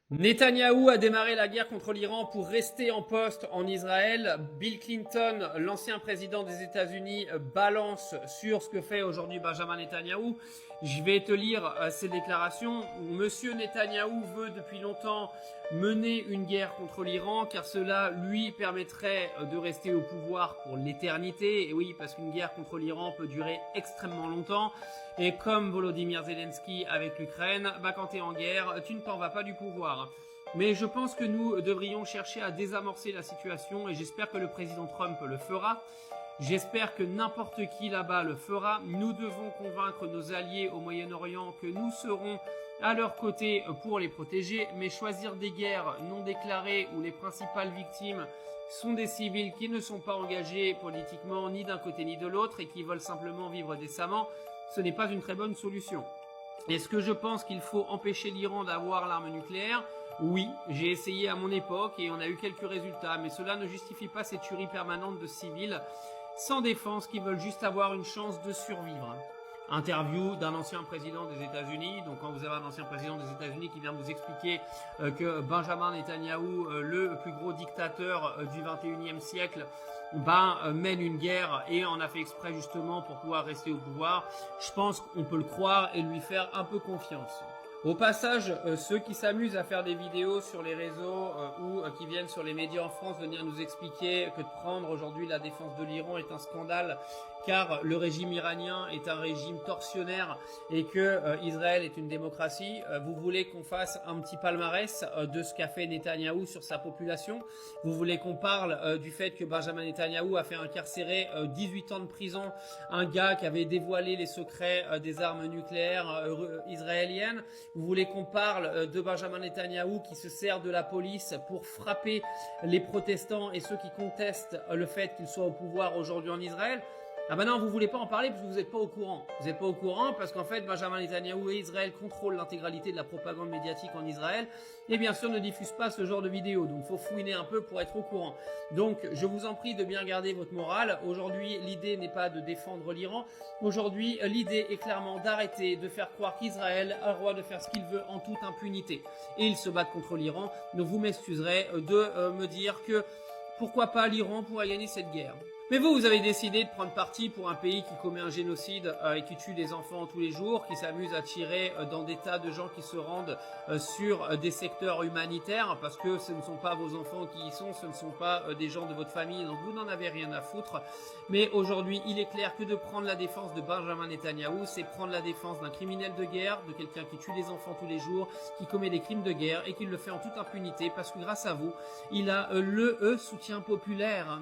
Netanyahou a démarré la guerre contre l'Iran pour rester en poste en Israël. Bill Clinton, l'ancien président des États-Unis, balance sur ce que fait aujourd'hui Benjamin Netanyahou. Je vais te lire ses déclarations. Monsieur Netanyahou veut depuis longtemps mener une guerre contre l'Iran car cela lui permettrait de rester au pouvoir pour l'éternité. Et oui, parce qu'une guerre contre l'Iran peut durer extrêmement longtemps. Et comme Volodymyr Zelensky avec l'Ukraine, quand tu es en guerre, tu ne t'en vas pas du pouvoir. Mais je pense que nous devrions chercher à désamorcer la situation et j'espère que le président Trump le fera. J'espère que n'importe qui là-bas le fera. Nous devons convaincre nos alliés au Moyen-Orient que nous serons à leur côté pour les protéger, mais choisir des guerres non déclarées où les principales victimes sont des civils qui ne sont pas engagés politiquement ni d'un côté ni de l'autre et qui veulent simplement vivre décemment, ce n'est pas une très bonne solution. Est-ce que je pense qu'il faut empêcher l'Iran d'avoir l'arme nucléaire ? Oui, j'ai essayé à mon époque et on a eu quelques résultats, mais cela ne justifie pas ces tueries permanentes de civils sans défense qui veulent juste avoir une chance de survivre. Interview d'un ancien président des États-Unis. Donc quand vous avez un ancien président des États-Unis qui vient vous expliquer que Benjamin Netanyahou, le plus gros dictateur du 21e siècle, mène une guerre et en a fait exprès justement pour pouvoir rester au pouvoir, je pense qu'on peut le croire et lui faire un peu confiance. Au passage, ceux qui s'amusent à faire des vidéos sur les réseaux ou qui viennent sur les médias en France venir nous expliquer que de prendre aujourd'hui la défense de l'Iran est un scandale car le régime iranien est un régime tortionnaire et que Israël est une démocratie. Vous voulez qu'on fasse un petit palmarès de ce qu'a fait Netanyahou sur sa population. Vous voulez qu'on parle du fait que Benjamin Netanyahou a fait incarcérer 18 ans de prison un gars qui avait dévoilé les secrets des armes nucléaires israéliennes. Vous voulez qu'on parle de Benjamin Netanyahou qui se sert de la police pour frapper les protestants et ceux qui contestent le fait qu'il soit au pouvoir aujourd'hui en Israël. Ah ben non, vous voulez pas en parler parce que vous n'êtes pas au courant. Vous n'êtes pas au courant parce qu'en fait, Benjamin Netanyahou et Israël contrôlent l'intégralité de la propagande médiatique en Israël et bien sûr ne diffusent pas ce genre de vidéos. Donc il faut fouiner un peu pour être au courant. Donc je vous en prie de bien garder votre morale. Aujourd'hui, l'idée n'est pas de défendre l'Iran. Aujourd'hui, l'idée est clairement d'arrêter de faire croire qu'Israël a le droit de faire ce qu'il veut en toute impunité. Et ils se battent contre l'Iran. Donc vous m'excuserez de me dire que pourquoi pas l'Iran pourrait gagner cette guerre. Mais vous avez décidé de prendre parti pour un pays qui commet un génocide et qui tue des enfants tous les jours, qui s'amuse à tirer dans des tas de gens qui se rendent sur des secteurs humanitaires, parce que ce ne sont pas vos enfants qui y sont, ce ne sont pas des gens de votre famille, donc vous n'en avez rien à foutre. Mais aujourd'hui, il est clair que de prendre la défense de Benjamin Netanyahou, c'est prendre la défense d'un criminel de guerre, de quelqu'un qui tue des enfants tous les jours, qui commet des crimes de guerre et qui le fait en toute impunité, parce que grâce à vous, il a le soutien populaire.